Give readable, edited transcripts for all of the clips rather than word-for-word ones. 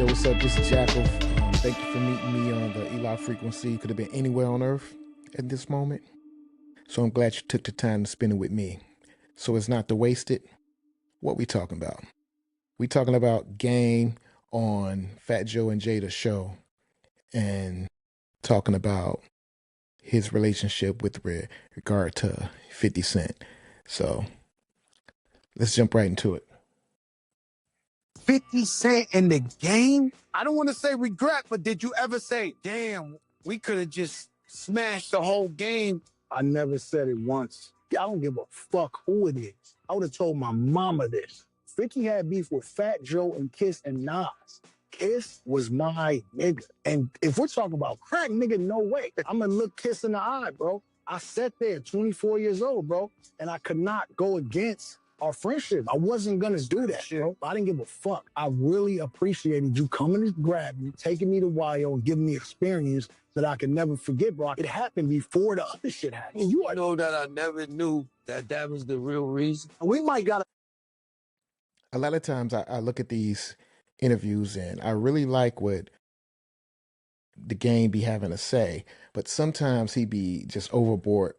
what's up? This is Jackal. Thank you for meeting me on the Eli frequency. Could have been anywhere on Earth at this moment. So I'm glad you took the time to spend it with me. So it's not to waste it. What we talking about? We talking about Game on Fat Joe and Jada's show, and talking about his relationship with regard to 50 Cent. So let's jump right into it. 50 Cent in the game? I don't want to say regret, but did you ever say, damn, we could have just smashed the whole game? I never said it once. I don't give a fuck who it is. I would have told my mama this. 50 had beef with Fat Joe and Kiss and Nas. Kiss was my nigga. And if we're talking about crack, nigga, no way. I'm gonna look Kiss in the eye, bro. I sat there, 24 years old, bro, and I could not go against our friendship. I wasn't gonna do that, bro. I didn't give a fuck. I really appreciated you coming to grab me, taking me to YO, and giving me experience that I could never forget, bro. It happened before the other shit happened. And you know that I never knew that that was the real reason. We might got A lot of times I look at these interviews and I really like what the Game be having to say, but sometimes he be just overboard.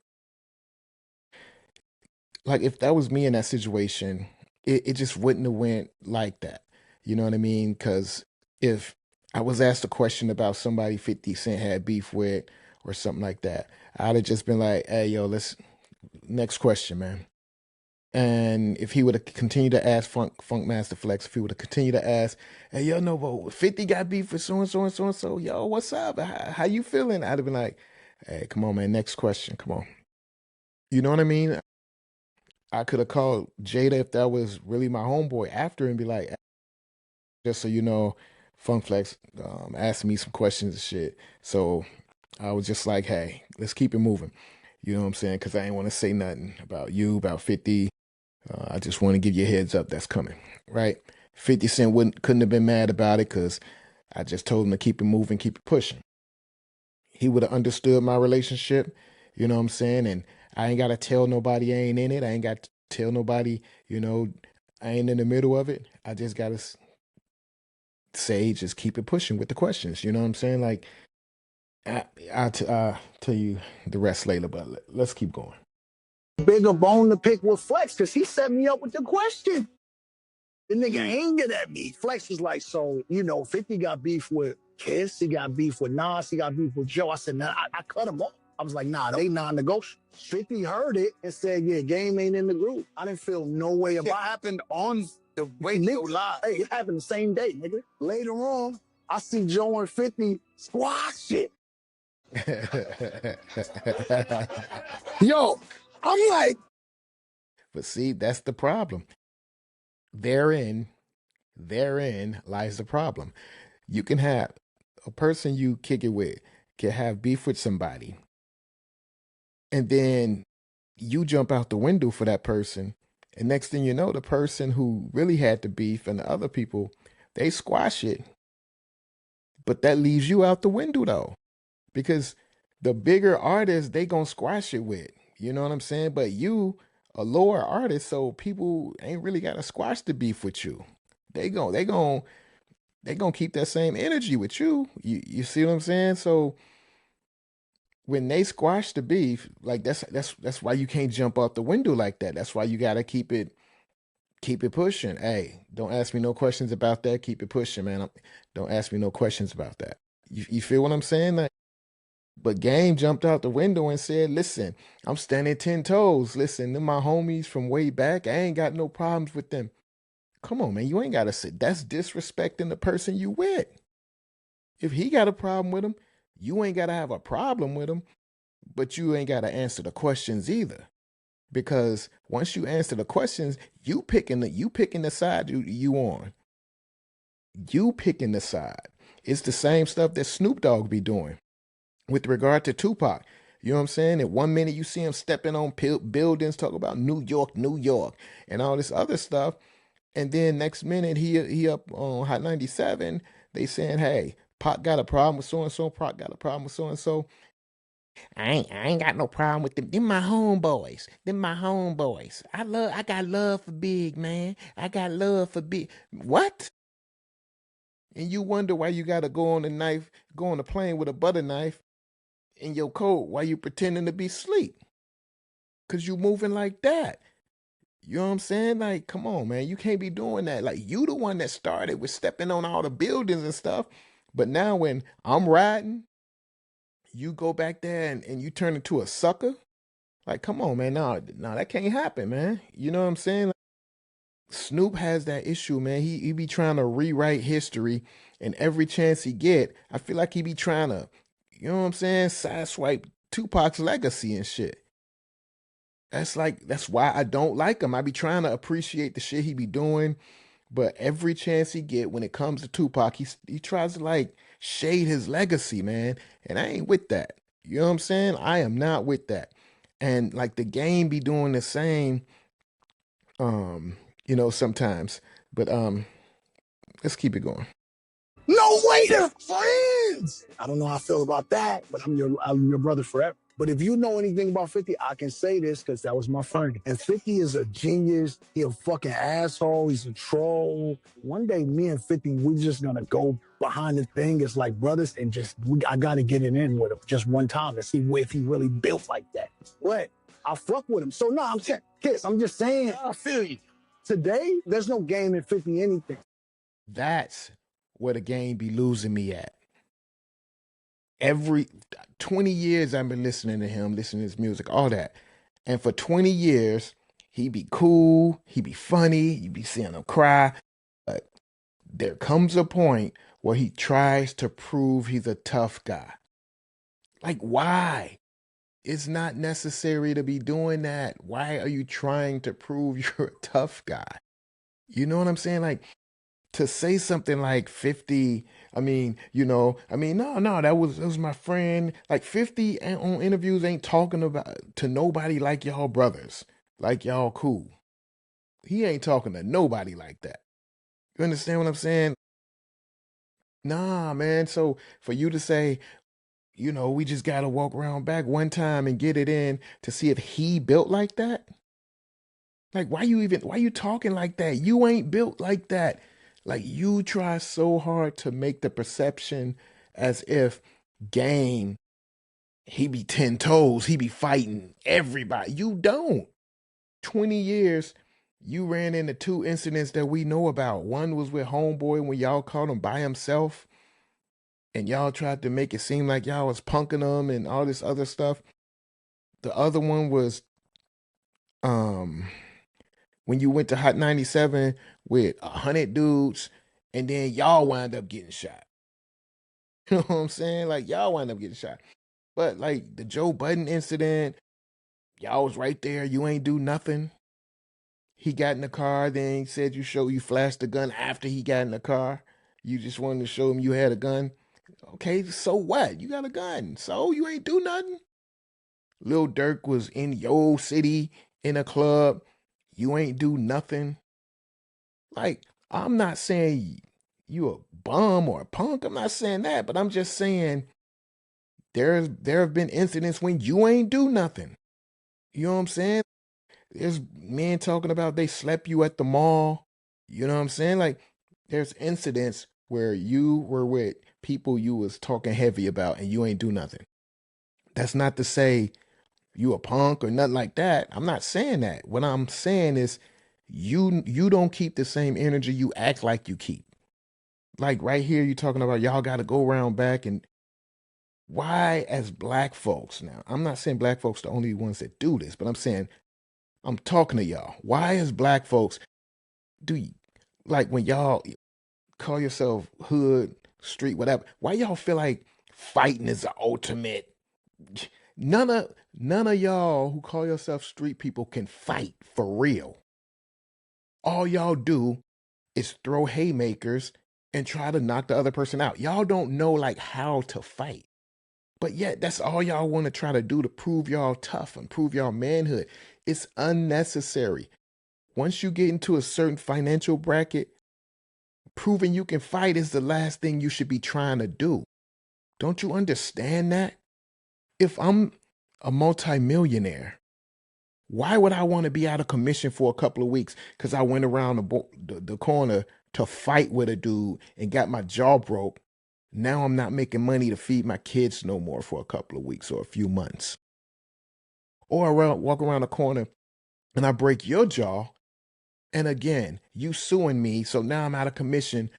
Like if that was me in that situation, it just wouldn't have went like that. You know what I mean? Because if I was asked a question about somebody 50 Cent had beef with or something like that, I'd have just been like, hey, yo, let's next question, man. And if he would have continued to ask Funk Master Flex, if he would have continued to ask, hey, yo, no, but 50 got beef with so and so and so and so, yo, what's up? How you feeling? I'd have been like, hey, come on, man, next question, come on. You know what I mean? I could have called Jada if that was really my homeboy after and be like, just so you know, Funk Flex asked me some questions and shit. So I was just like, hey, let's keep it moving. You know what I'm saying? Because I ain't want to say nothing about you, about 50. I just want to give you a heads up that's coming, right? 50 Cent couldn't have been mad about it because I just told him to keep it moving, keep it pushing. He would have understood my relationship, you know what I'm saying? And I ain't got to tell nobody I ain't in it. I ain't got to tell nobody, I ain't in the middle of it. I just got to say, just keep it pushing with the questions, you know what I'm saying? Like, I'll tell you the rest later, but let's keep going. bigger bone to pick with Flex because he set me up with the question. The nigga angered at me. Flex was like, so, 50 got beef with Kiss, he got beef with Nas, he got beef with Joe. I said, nah, I cut him off. I was like, nah, they non-negotiable. 50 heard it and said, yeah, Game ain't in the group. I didn't feel no way about it. It happened on the radio live. Hey, it happened the same day, nigga. Later on, I see Joe and 50 squash it. Yo, I'm like. But see, that's the problem. Therein lies the problem. You can have a person you kick it with can have beef with somebody, and then you jump out the window for that person, and next thing you know, the person who really had the beef and the other people, they squash it. But that leaves you out the window though, because the bigger artists they gonna squash it with. You know what I'm saying? But you a lower artist, so people ain't really gotta squash the beef with you. They gonna keep that same energy with you. You see what I'm saying? So when they squash the beef, like that's why you can't jump out the window like that. That's why you gotta keep it pushing. Hey, don't ask me no questions about that. Keep it pushing, man. Don't ask me no questions about that. You feel what I'm saying? Like, but Game jumped out the window and said, listen, I'm standing 10 toes. Listen, they're my homies from way back. I ain't got no problems with them. Come on, man. You ain't got to sit. That's disrespecting the person you with. If he got a problem with him, you ain't got to have a problem with him, but you ain't got to answer the questions either. Because once you answer the questions, you picking the side you on. You picking the side. It's the same stuff that Snoop Dogg be doing with regard to Tupac. You know what I'm saying? At one minute you see him stepping on buildings, talk about New York, New York, and all this other stuff, and then next minute he up on Hot 97. They saying, "Hey, Pac got a problem with so and so. Pac got a problem with so and so." I ain't got no problem with them. Them my homeboys. Them my homeboys. I got love for Big, man. I got love for Big. What? And you wonder why you gotta go on the plane with a butter knife in your coat while you pretending to be asleep. Cause you moving like that. You know what I'm saying? Like, come on, man. You can't be doing that. Like, you the one that started with stepping on all the buildings and stuff. But now when I'm riding, you go back there and you turn into a sucker. Like, come on, man. No, no, that can't happen, man. You know what I'm saying? Like, Snoop has that issue, man. He be trying to rewrite history, and every chance he get, I feel like he be trying to, you know what I'm saying, sideswipe Tupac's legacy and shit. That's why I don't like him. I be trying to appreciate the shit he be doing, but every chance he get when it comes to Tupac, he tries to like shade his legacy, man. And I ain't with that. You know what I'm saying? I am not with that. And like the game be doing the same, um, sometimes. But let's keep it going. No way, they're friends. I don't know how I feel about that, but I'm your brother forever. But if you know anything about 50, I can say this because that was my friend. And 50 is a genius. He a fucking asshole. He's a troll. One day, me and 50, we just gonna go behind the thing as like brothers and I gotta get it in with him just one time to see if he really built like that. What? I fuck with him. So no, I'm saying, Kiss, I'm just saying. I feel you. Today, there's no game in 50 anything. That's where the game be losing me at. Every 20 years I've been listening to him, listening to his music, all that. And for 20 years, he be cool, he be funny, you be seeing him cry. But there comes a point where he tries to prove he's a tough guy. Like, why? It's not necessary to be doing that. Why are you trying to prove you're a tough guy? You know what I'm saying? Like, to say something like 50, no, that was my friend. Like 50 on interviews ain't talking about to nobody like y'all brothers, like y'all cool. He ain't talking to nobody like that. You understand what I'm saying? Nah, man. So for you to say, we just gotta walk around back one time and get it in to see if he built like that. Like, why you talking like that? You ain't built like that. Like, you try so hard to make the perception as if Game, he be 10 toes, he be fighting everybody. You don't. 20 years, you ran into two incidents that we know about. One was with Homeboy when y'all caught him by himself and y'all tried to make it seem like y'all was punking him and all this other stuff. The other one was um when you went to Hot 97 with 100 dudes and then y'all wind up getting shot. You know what I'm saying? Like y'all wind up getting shot. But like the Joe Budden incident, y'all was right there. You ain't do nothing. He got in the car, then he said you flashed the gun after he got in the car. You just wanted to show him you had a gun. Okay, so what? You got a gun. So you ain't do nothing. Lil Durk was in your city in a club. You ain't do nothing. Like, I'm not saying you a bum or a punk. I'm not saying that, but I'm just saying there have been incidents when you ain't do nothing. You know what I'm saying? There's men talking about they slept you at the mall. You know what I'm saying? Like, there's incidents where you were with people you was talking heavy about and you ain't do nothing. That's not to say you a punk or nothing like that. I'm not saying that. What I'm saying is you don't keep the same energy you act like you keep. Like right here, you talking about y'all got to go around back and why as black folks now? I'm not saying black folks the only ones that do this, but I'm saying I'm talking to y'all. Why as black folks do you like when y'all call yourself hood, street, whatever? Why y'all feel like fighting is the ultimate? None of y'all who call yourself street people can fight for real. All y'all do is throw haymakers and try to knock the other person out. Y'all don't know like how to fight. But yet that's all y'all want to try to do to prove y'all tough and prove y'all manhood. It's unnecessary. Once you get into a certain financial bracket, proving you can fight is the last thing you should be trying to do. Don't you understand that? If I'm a multimillionaire, why would I want to be out of commission for a couple of weeks because I went around the corner to fight with a dude and got my jaw broke. Now I'm not making money to feed my kids no more for a couple of weeks or a few months. Or walk around the corner and I break your jaw. And again, you suing me. So now I'm out of commission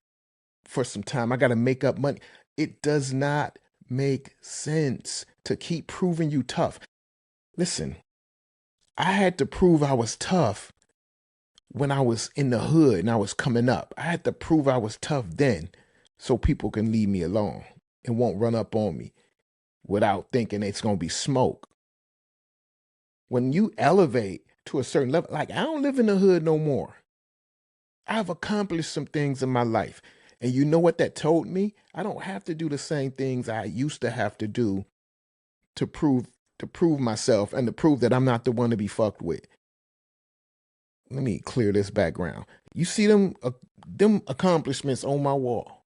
for some time. I got to make up money. It does not make sense to keep proving you tough. Listen, I had to prove I was tough when I was in the hood and I was coming up. I had to prove I was tough then so people can leave me alone and won't run up on me without thinking it's going to be smoke. When you elevate to a certain level, like I don't live in the hood no more. I've accomplished some things in my life. And you know what that told me? I don't have to do the same things I used to have to do to prove myself and to prove that I'm not the one to be fucked with. Let me clear this background. You see them accomplishments on my wall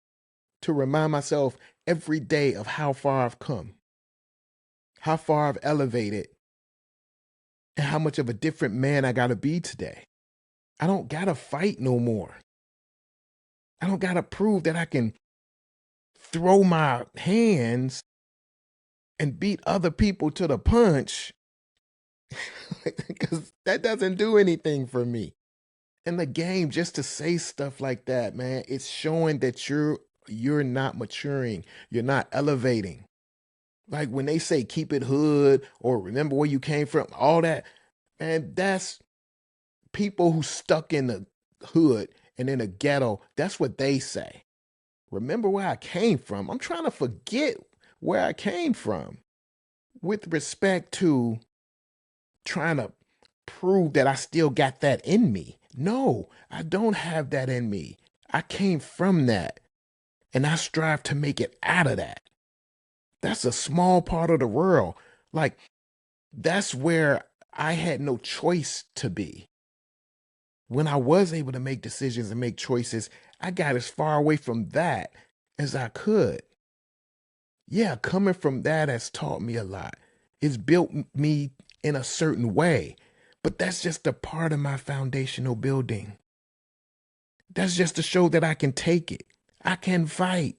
to remind myself every day of how far I've come, how far I've elevated, and how much of a different man I got to be today. I don't got to fight no more. I don't got to prove that I can throw my hands and beat other people to the punch because that doesn't do anything for me. In the game, just to say stuff like that, man, it's showing that you're not maturing, you're not elevating. Like when they say keep it hood or remember where you came from, all that, man, that's people who stuck in the hood and in the ghetto. That's what they say. Remember where I came from. I'm trying to forget where I came from with respect to trying to prove that I still got that in me. No, I don't have that in me. I came from that and I strive to make it out of that. That's a small part of the world. Like, that's where I had no choice to be. When I was able to make decisions and make choices, I got as far away from that as I could. Yeah, coming from that has taught me a lot. It's built me in a certain way, but that's just a part of my foundational building. That's just to show that I can take it. I can fight.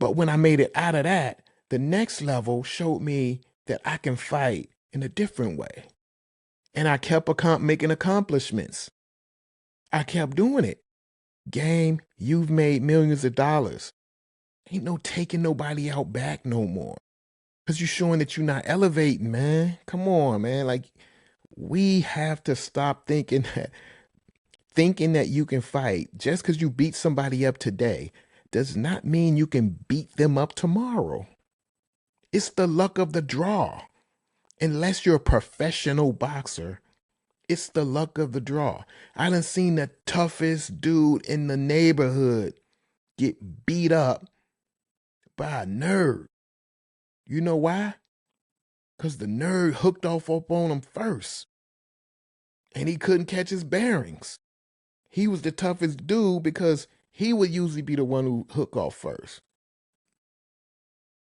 But when I made it out of that, the next level showed me that I can fight in a different way. And I kept making accomplishments. I kept doing it. Game, you've made millions of dollars. Ain't no taking nobody out back no more. Because you're showing that you're not elevating, man. Come on, man. Like, we have to stop thinking that you can fight just because you beat somebody up today does not mean you can beat them up tomorrow. It's the luck of the draw. Unless you're a professional boxer, it's the luck of the draw. I done seen the toughest dude in the neighborhood get beat up by a nerd. You know why? Because the nerd hooked off up on him first and he couldn't catch his bearings. He was the toughest dude because he would usually be the one who hook off first.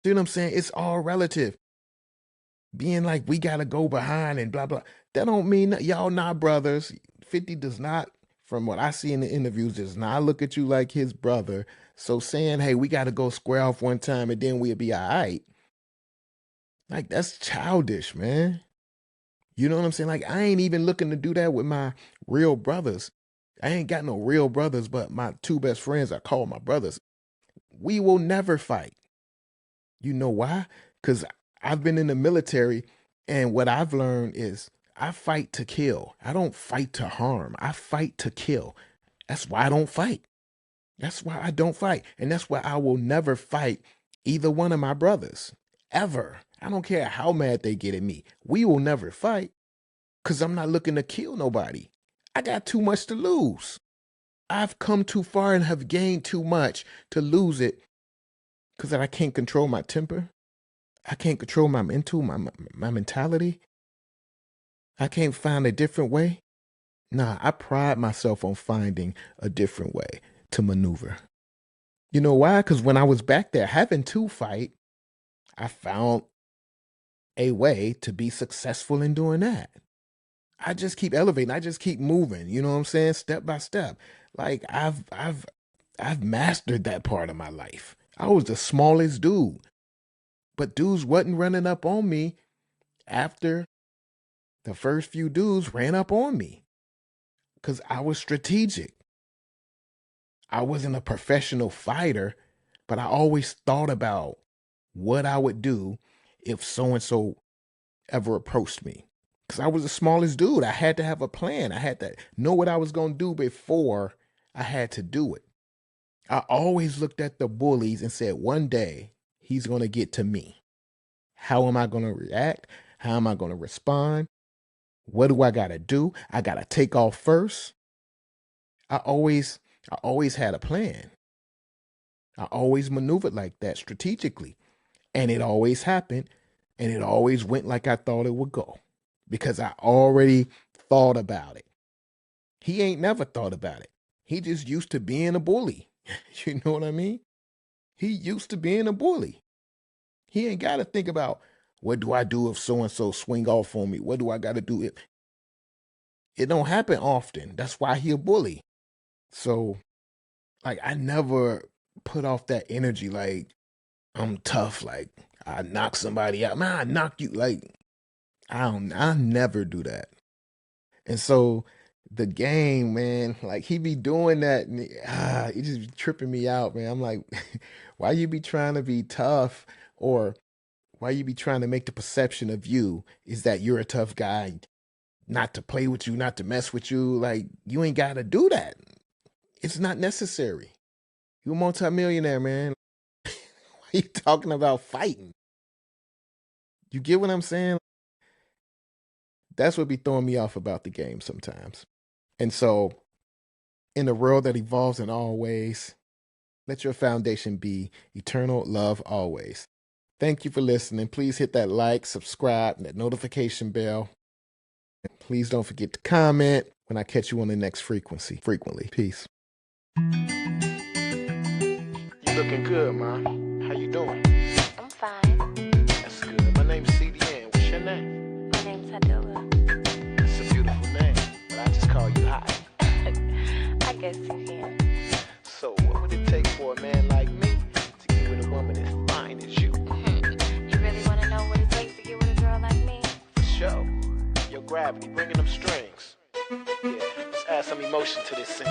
See what I'm saying? It's all relative. Being like we gotta go behind and blah blah. That don't mean that y'all not brothers. 50 does not, from what I see in the interviews, does not look at you like his brother. So saying, hey, we gotta go square off one time and then we'll be all right. Like that's childish, man. You know what I'm saying? Like I ain't even looking to do that with my real brothers. I ain't got no real brothers, but my two best friends I call my brothers. We will never fight. You know why? Because I've been in the military, and what I've learned is I fight to kill. I don't fight to harm. I fight to kill. That's why I don't fight. That's why I don't fight. And that's why I will never fight either one of my brothers. Ever. I don't care how mad they get at me. We will never fight because I'm not looking to kill nobody. I got too much to lose. I've come too far and have gained too much to lose it because I can't control my temper. I can't control my my mentality. I can't find a different way. Nah, I pride myself on finding a different way to maneuver. You know why? Because when I was back there having to fight, I found a way to be successful in doing that. I just keep elevating. I just keep moving. You know what I'm saying? Step by step. Like I've I've mastered that part of my life. I was the smallest dude, but dudes wasn't running up on me after the first few dudes ran up on me because I was strategic. I wasn't a professional fighter, but I always thought about what I would do if so and so ever approached me. Because I was the smallest dude. I had to have a plan. I had to know what I was going to do before I had to do it. I always looked at the bullies and said, one day he's going to get to me. How am I going to react? How am I going to respond? What do I got to do? I got to take off first. I always I always had a plan. I always maneuvered like that strategically. And it always happened. And it always went like I thought it would go. Because I already thought about it. He ain't never thought about it. He just used to being a bully. You know what I mean? He used to being a bully. He ain't got to think about what do I do if so and so swing off on me? What do I got to do? It don't happen often. That's why he a bully. So like I never put off that energy like I'm tough. Like I knock somebody out. Man, I knock you. Like I never do that. And so the game, man, like he be doing that, and it just be tripping me out, man. I'm like, why you be trying to be tough, or why you be trying to make the perception of you is that you're a tough guy, not to play with you, not to mess with you. Like you ain't got to do that. It's not necessary. You're a multimillionaire, man. Why you talking about fighting? You get what I'm saying? That's what be throwing me off about the game sometimes. And so, in a world that evolves in all ways, let your foundation be eternal love always. Thank you for listening. Please hit that like, subscribe, and that notification bell. Please don't forget to comment when I catch you on the next frequently. Peace. You looking good, man. How you doing? I'm fine. That's good. My name's CDN. What's your name? My name's Hadilla. It's a beautiful name, but I just call you Hot. I guess you can. So, what would it take for a man like me to get with a woman as fine as you? You really want to know what it takes to get with a girl like me? For sure. Your gravity, bringing them strings. Yeah, let's add some emotion to this scene.